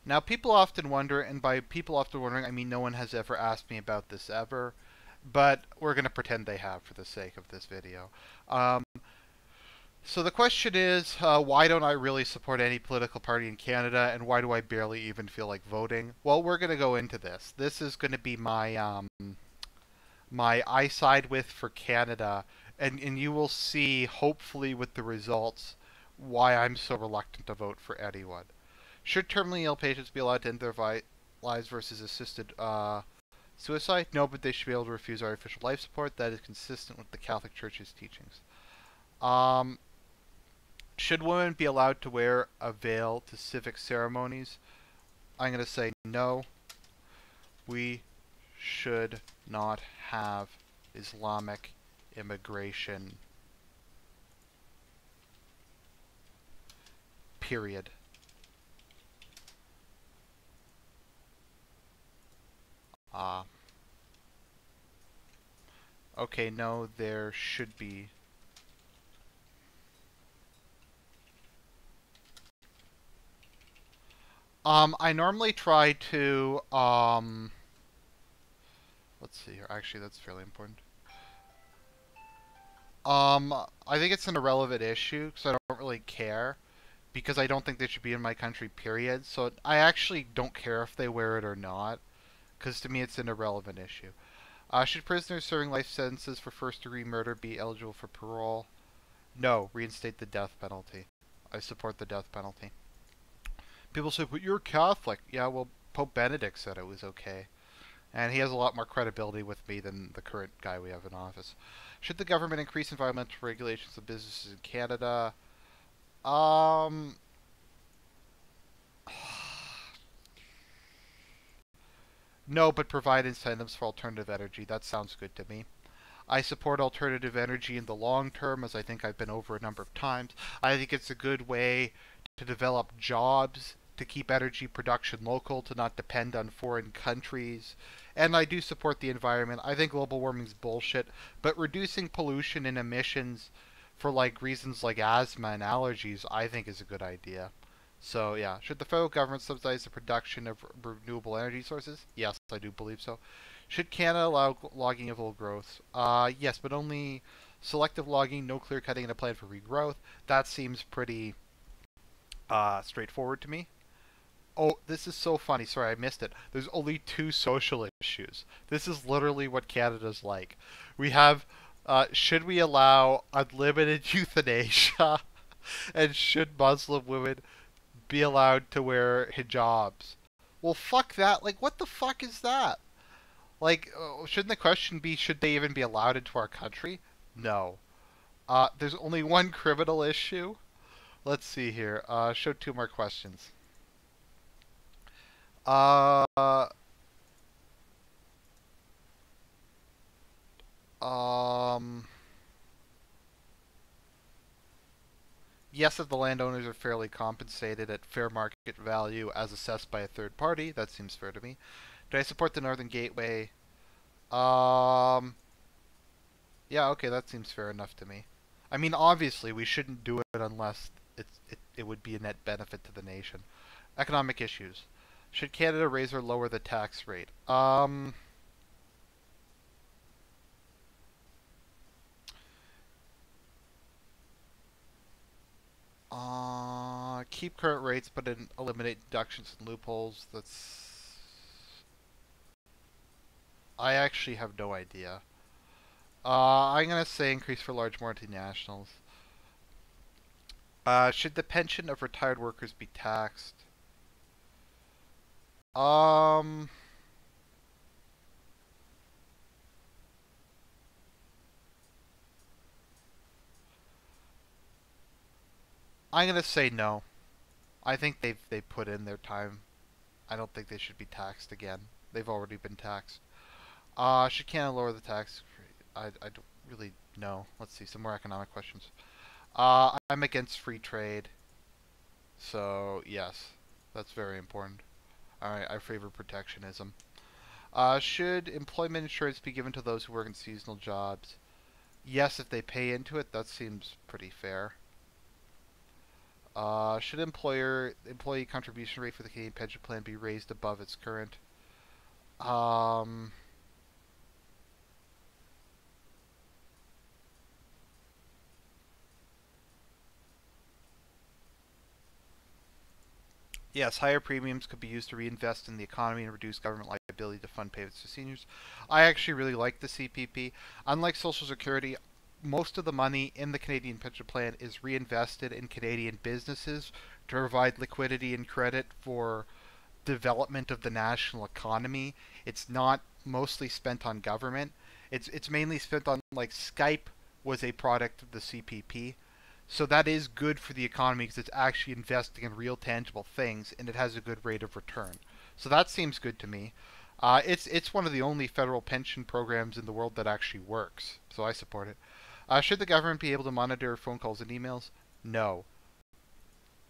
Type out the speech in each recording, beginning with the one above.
Now, people often wonder, and by people often wondering, I mean no one has ever asked me about this ever, but we're going to pretend they have for the sake of this video. Um, so the question is, why don't I really support any political party in Canada, and why do I barely even feel like voting? Well, we're going to go into this. This is going to be my I side with for Canada, and you will see, hopefully with the results, why I'm so reluctant to vote for anyone. Should terminally ill patients be allowed to end their lives versus assisted suicide? No, but they should be able to refuse artificial life support. That is consistent with the Catholic Church's teachings. Um, should women be allowed to wear a veil to civic ceremonies? I'm going to say no. We should not have Islamic immigration. Period. Uh, okay, no, there should be. I normally try to, let's see here. Actually, that's fairly important. I think it's an irrelevant issue because I don't really care because I don't think they should be in my country, period. So I actually don't care if they wear it or not because to me it's an irrelevant issue. Should prisoners serving life sentences for first-degree murder be eligible for parole? No, reinstate the death penalty. I support the death penalty. People say, but you're Catholic. Yeah, well, Pope Benedict said it was okay. And he has a lot more credibility with me than the current guy we have in office. Should the government increase environmental regulations of businesses in Canada? Um, no, but provide incentives for alternative energy. That sounds good to me. I support alternative energy in the long term, as I think I've been over a number of times. I think it's a good way to develop jobs, to keep energy production local, to not depend on foreign countries. And I do support the environment. I think global warming's bullshit, but reducing pollution and emissions for like reasons like asthma and allergies, I think is a good idea. So yeah, should the federal government subsidize the production of renewable energy sources? Yes, I do believe so. Should Canada allow logging of old growth? Yes, but only selective logging, no clear cutting, and a plan for regrowth. That seems pretty straightforward to me. Oh, this is so funny. Sorry, I missed it. There's only two social issues. This is literally what Canada's like. We have, should we allow unlimited euthanasia? And should Muslim women be allowed to wear hijabs? Well, fuck that. Like, what the fuck is that? Like, shouldn't the question be, should they even be allowed into our country? No. There's only one criminal issue. Let's see here. Show two more questions. Uh, um, yes, if the landowners are fairly compensated at fair market value as assessed by a third party, that seems fair to me. Do I support the Northern Gateway? Um, yeah, okay, that seems fair enough to me. I mean, obviously, we shouldn't do it unless it would be a net benefit to the nation. Economic issues. Should Canada raise or lower the tax rate? Keep current rates, but eliminate deductions and loopholes. That's. I actually have no idea. I'm gonna say increase for large multinationals. Should the pension of retired workers be taxed? Um, I'm gonna say no. I think they put in their time. I don't think they should be taxed again. They've already been taxed. Should Canada lower the tax rate? I don't really know. Let's see some more economic questions. I'm against free trade, so yes, that's very important. All right, I favor protectionism. Should employment insurance be given to those who work in seasonal jobs? Yes, if they pay into it. That seems pretty fair. Should employee contribution rate for the Canadian pension plan be raised above its current? Um, yes, higher premiums could be used to reinvest in the economy and reduce government liability to fund payments to seniors. I actually really like the CPP. Unlike Social Security, most of the money in the Canadian pension plan is reinvested in Canadian businesses to provide liquidity and credit for development of the national economy. It's not mostly spent on government. It's mainly spent on, like, Skype was a product of the CPP. So that is good for the economy because it's actually investing in real tangible things and it has a good rate of return. So that seems good to me. It's one of the only federal pension programs in the world that actually works. So I support it. Should the government be able to monitor phone calls and emails? No.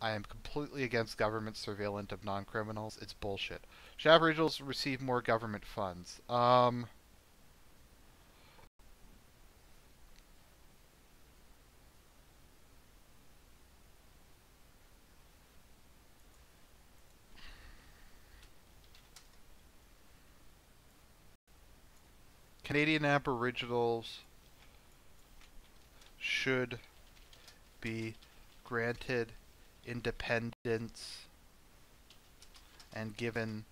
I am completely against government surveillance of non-criminals. It's bullshit. Should Aboriginals receive more government funds? Canadian Aboriginals should be granted independence and given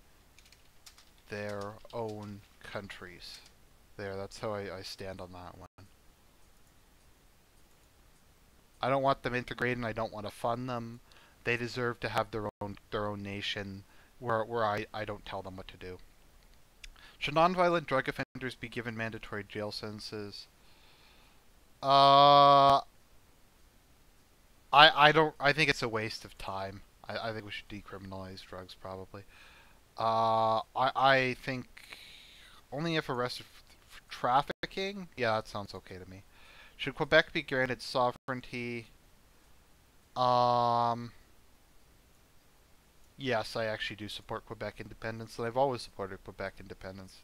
their own countries. There, that's how I stand on that one. I don't want them integrated and I don't want to fund them. They deserve to have their own nation where I don't tell them what to do. Should nonviolent drug offenders be given mandatory jail sentences? Uh, I think it's a waste of time. I think we should decriminalize drugs probably. I think only if arrested for trafficking. Yeah, that sounds okay to me. Should Quebec be granted sovereignty? Um, yes, I actually do support Quebec independence, and I've always supported Quebec independence.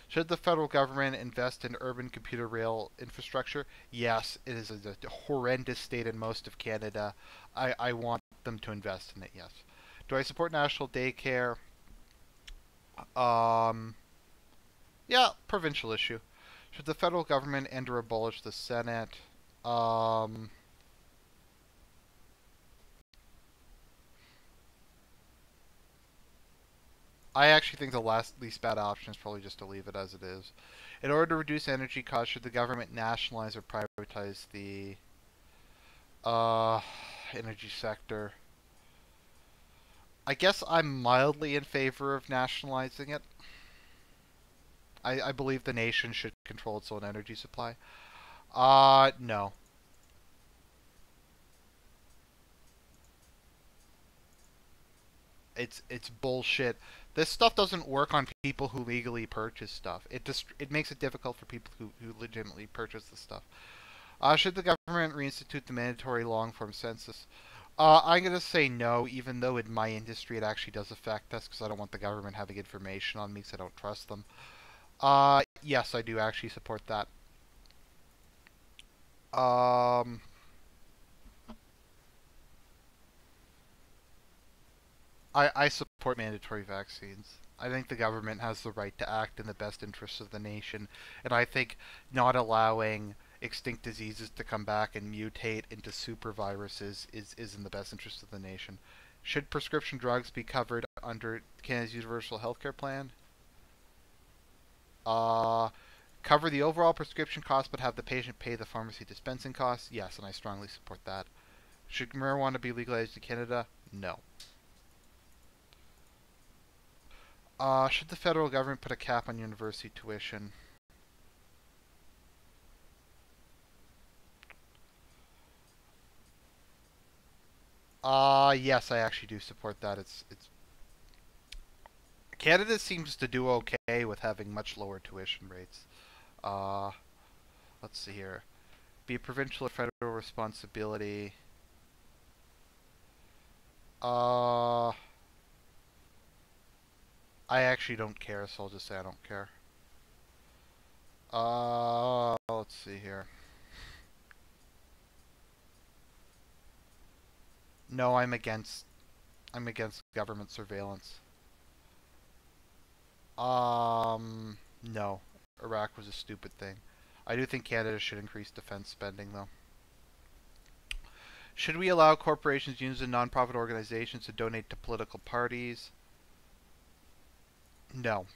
Should the federal government invest in urban computer rail infrastructure? Yes, it is a horrendous state in most of Canada. I want them to invest in it, yes. Do I support national daycare? Um, yeah, provincial issue. Should the federal government end or abolish the Senate? Um, I actually think the least bad option is probably just to leave it as it is. In order to reduce energy costs, should the government nationalize or privatize the uh, energy sector? I guess I'm mildly in favor of nationalizing it. I believe the nation should control its own energy supply. No. It's bullshit. This stuff doesn't work on people who legally purchase stuff. It makes it difficult for people who legitimately purchase the stuff. Should the government reinstitute the mandatory long-form census? I'm gonna say no, even though in my industry it actually does affect us, because I don't want the government having information on me, because I don't trust them. Yes, I do actually support that. Um, I support mandatory vaccines. I think the government has the right to act in the best interests of the nation, and I think not allowing extinct diseases to come back and mutate into super viruses is in the best interest of the nation. Should prescription drugs be covered under Canada's Universal Healthcare Plan? Uh, Cover the overall prescription cost but have the patient pay the pharmacy dispensing costs? Yes, and I strongly support that. Should marijuana be legalized in Canada? No. Should the federal government put a cap on university tuition? Yes, I actually do support that. It's Canada seems to do okay with having much lower tuition rates. Uh, let's see here. Be a provincial or federal responsibility. Uh, I actually don't care, so I'll just say I don't care. Let's see here. No, I'm against government surveillance. No. Iraq was a stupid thing. I do think Canada should increase defense spending, though. Should we allow corporations, unions, and nonprofit organizations to donate to political parties? No.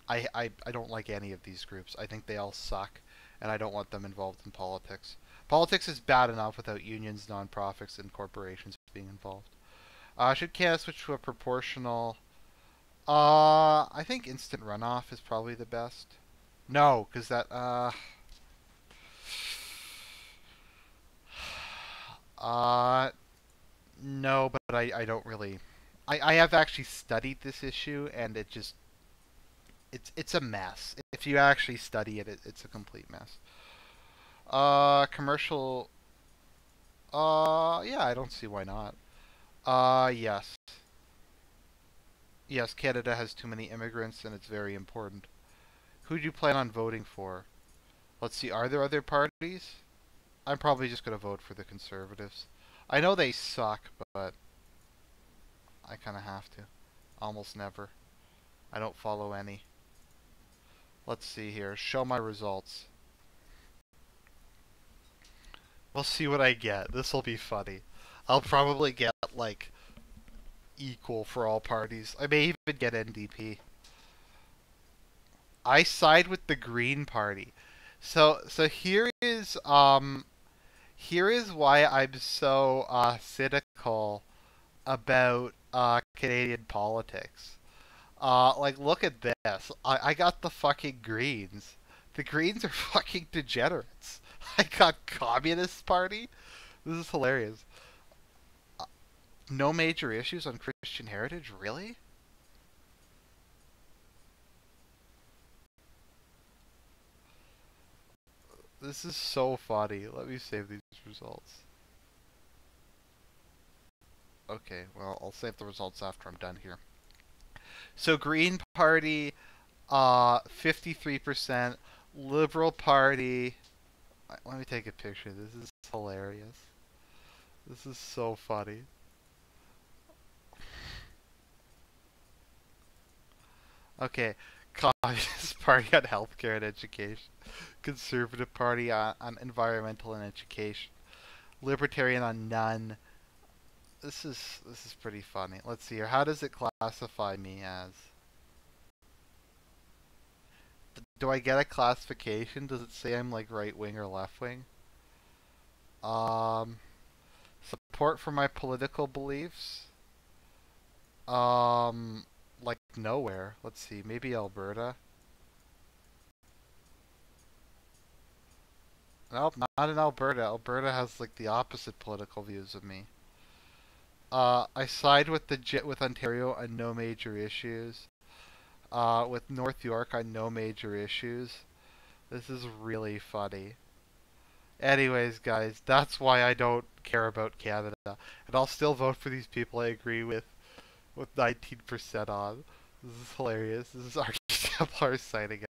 I don't like any of these groups. I think they all suck, and I don't want them involved in politics. Politics is bad enough without unions, nonprofits, and corporations being involved. Should Canada switch to a proportional? I think instant runoff is probably the best. No, because uh, no, but I don't really. I have actually studied this issue, and it's a mess. If you actually study it, it's a complete mess. Commercial. Yeah, I don't see why not. Yes. Yes, Canada has too many immigrants, and it's very important. Who do you plan on voting for? Let's see, are there other parties? I'm probably just going to vote for the Conservatives. I know they suck, but I kind of have to. Almost never. I don't follow any. Let's see here. Show my results. We'll see what I get. This will be funny. I'll probably get, like, equal for all parties. I may even get NDP. I side with the Green Party. So here is why I'm so cynical about Canadian politics. Like, look at this. I got the fucking Greens. The Greens are fucking degenerates. I got Communist Party. This is hilarious. Uh, No major issues on Christian heritage, really? This is so funny. Let me save these results. Okay, well, I'll save the results after I'm done here. So Green Party, 53%. Liberal Party. Let me take a picture. This is hilarious. This is so funny. Okay, Communist Party on healthcare and education. Conservative Party on environmental and education. Libertarian on none. This is pretty funny. Let's see here. How does it classify me as? Do I get a classification? Does it say I'm like right wing or left wing? Um, Support for my political beliefs? Like nowhere. Let's see. Maybe Alberta. Nope, not in Alberta. Alberta has like the opposite political views of me. I side with with Ontario on no major issues. With North York on no major issues. This is really funny. Anyways, guys, that's why I don't care about Canada. And I'll still vote for these people I agree with 19% on. This is hilarious. This is RTWR signing